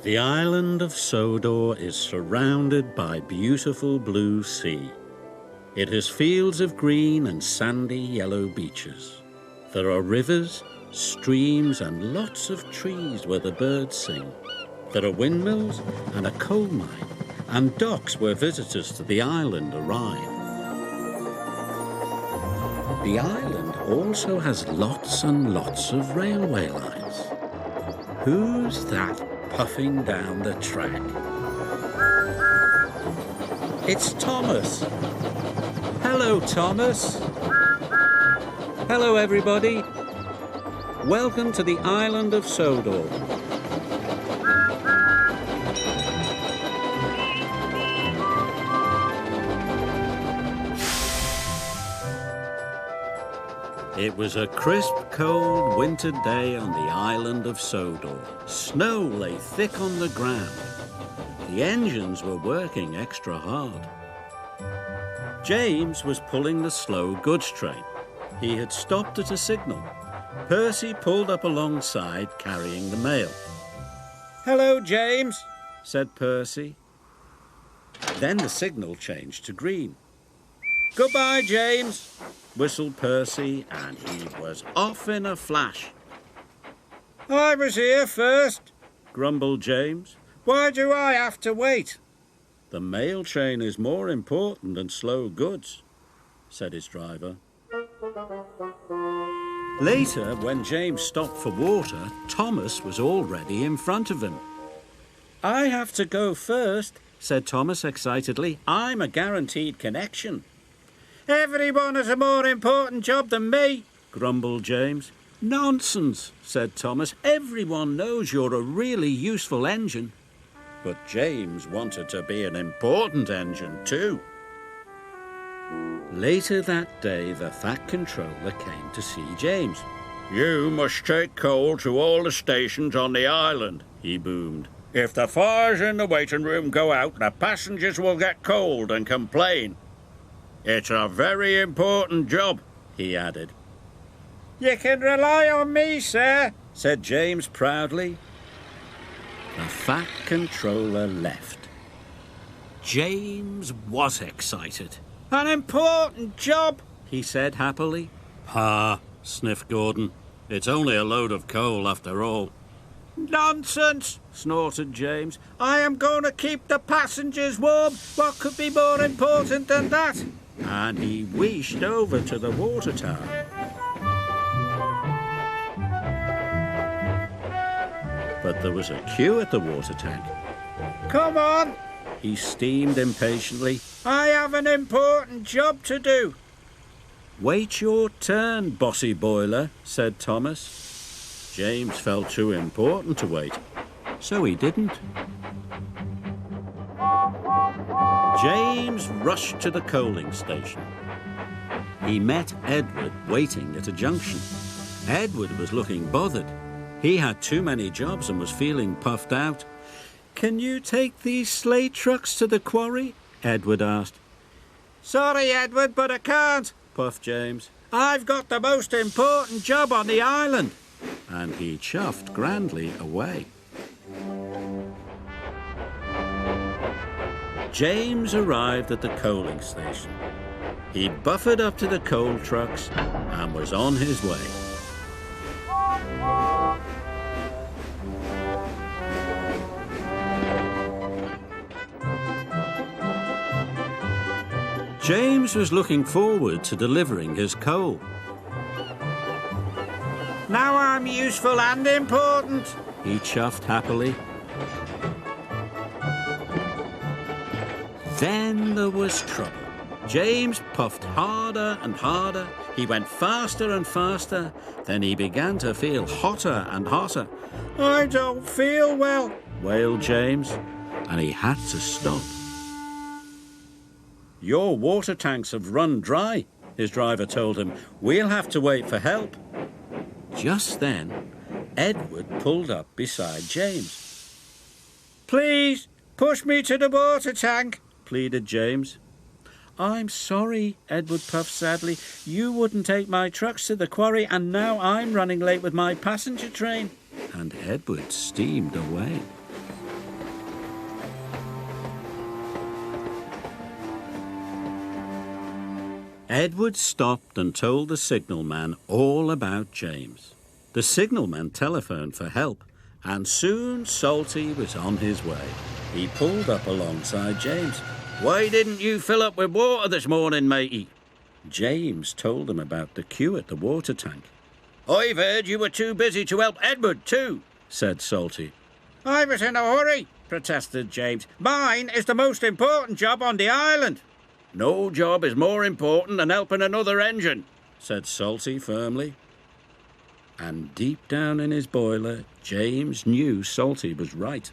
The island of Sodor is surrounded by beautiful blue sea. It has fields of green and sandy yellow beaches. There are rivers, streams and lots of trees where the birds sing. There are windmills and a coal mine and docks where visitors to the island arrive. The island also has lots and lots of railway lines. Who's that puffing down the track? It's Thomas. Hello, Thomas. Hello, everybody. Welcome to the island of Sodor. It was a crisp, cold winter day on the island of Sodor. Snow lay thick on the ground. The engines were working extra hard. James was pulling the slow goods train. He had stopped at a signal. Percy pulled up alongside, carrying the mail. "Hello, James," said Percy. Then the signal changed to green. "Goodbye, James," whistled Percy, and he was off in a flash. "I was here first," grumbled James. "Why do I have to wait?" "The mail train is more important than slow goods," said his driver. Later, when James stopped for water, Thomas was already in front of him. "I have to go first," said Thomas excitedly. "I'm a guaranteed connection." "Everyone has a more important job than me," grumbled James. "Nonsense," said Thomas. "Everyone knows you're a really useful engine." But James wanted to be an important engine too. Later that day, the Fat Controller came to see James. "You must take coal to all the stations on the island," he boomed. "If the fires in the waiting room go out, the passengers will get cold and complain. It's a very important job," he added. "You can rely on me, sir," said James proudly. The Fat Controller left. James was excited. "An important job," he said happily. "Ha," sniffed Gordon. "It's only a load of coal after all." "Nonsense," snorted James. "I am going to keep the passengers warm. What could be more important than that?" And he wheeshed over to the water tower. But there was a queue at the water tank. "Come on," he steamed impatiently. "I have an important job to do." "Wait your turn, bossy boiler," said Thomas. James felt too important to wait, so he didn't. James rushed to the coaling station. He met Edward waiting at a junction. Edward was looking bothered. He had too many jobs and was feeling puffed out. "Can you take these sleigh trucks to the quarry?" Edward asked. "Sorry, Edward, but I can't," puffed James. "I've got the most important job on the island." And he chuffed grandly away. James arrived at the coaling station. He buffered up to the coal trucks and was on his way. James was looking forward to delivering his coal. "Now I'm useful and important," he chuffed happily. Then there was trouble. James puffed harder and harder. He went faster and faster. Then he began to feel hotter and hotter. "I don't feel well," wailed James, and he had to stop. "Your water tanks have run dry," his driver told him. "We'll have to wait for help." Just then, Edward pulled up beside James. "Please, push me to the water tank," pleaded James. "I'm sorry," Edward puffed sadly. "You wouldn't take my trucks to the quarry, and now I'm running late with my passenger train." And Edward steamed away. Edward stopped and told the signalman all about James. The signalman telephoned for help, and soon Salty was on his way. He pulled up alongside James. "Why didn't you fill up with water this morning, matey?" James told him about the queue at the water tank. "I've heard you were too busy to help Edward too," said Salty. "I was in a hurry," protested James. "Mine is the most important job on the island." "No job is more important than helping another engine," said Salty firmly. And deep down in his boiler, James knew Salty was right.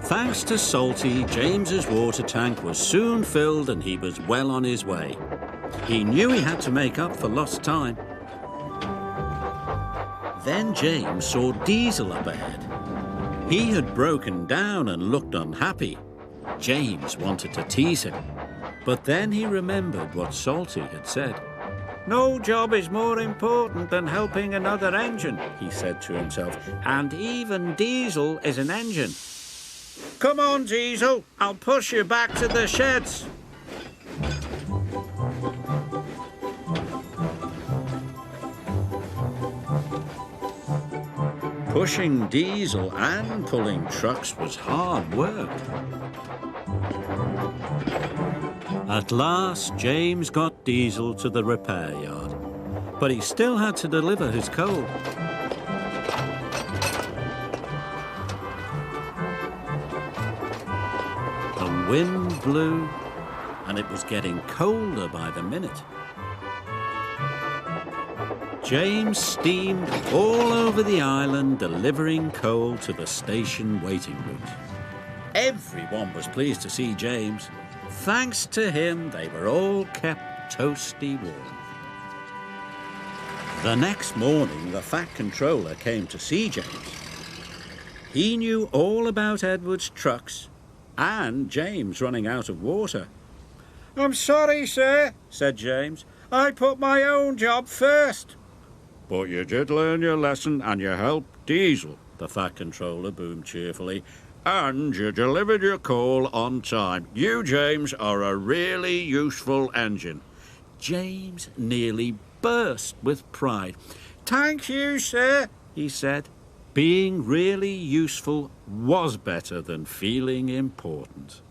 Thanks to Salty, James's water tank was soon filled and he was well on his way. He knew he had to make up for lost time. Then James saw Diesel up ahead. He had broken down and looked unhappy. James wanted to tease him, but then he remembered what Salty had said. "No job is more important than helping another engine," he said to himself, "and even Diesel is an engine. Come on, Diesel, I'll push you back to the sheds." Pushing Diesel and pulling trucks was hard work. At last, James got Diesel to the repair yard, but he still had to deliver his coal. The wind blew, and it was getting colder by the minute. James steamed all over the island, delivering coal to the station waiting rooms. Everyone was pleased to see James. Thanks to him, they were all kept toasty warm. The next morning, the Fat Controller came to see James. He knew all about Edward's trucks and James running out of water. "I'm sorry, sir," said James. "I put my own job first." "But you did learn your lesson and you helped Diesel," the Fat Controller boomed cheerfully. "And you delivered your coal on time. You, James, are a really useful engine." James nearly burst with pride. "Thank you, sir," he said. Being really useful was better than feeling important.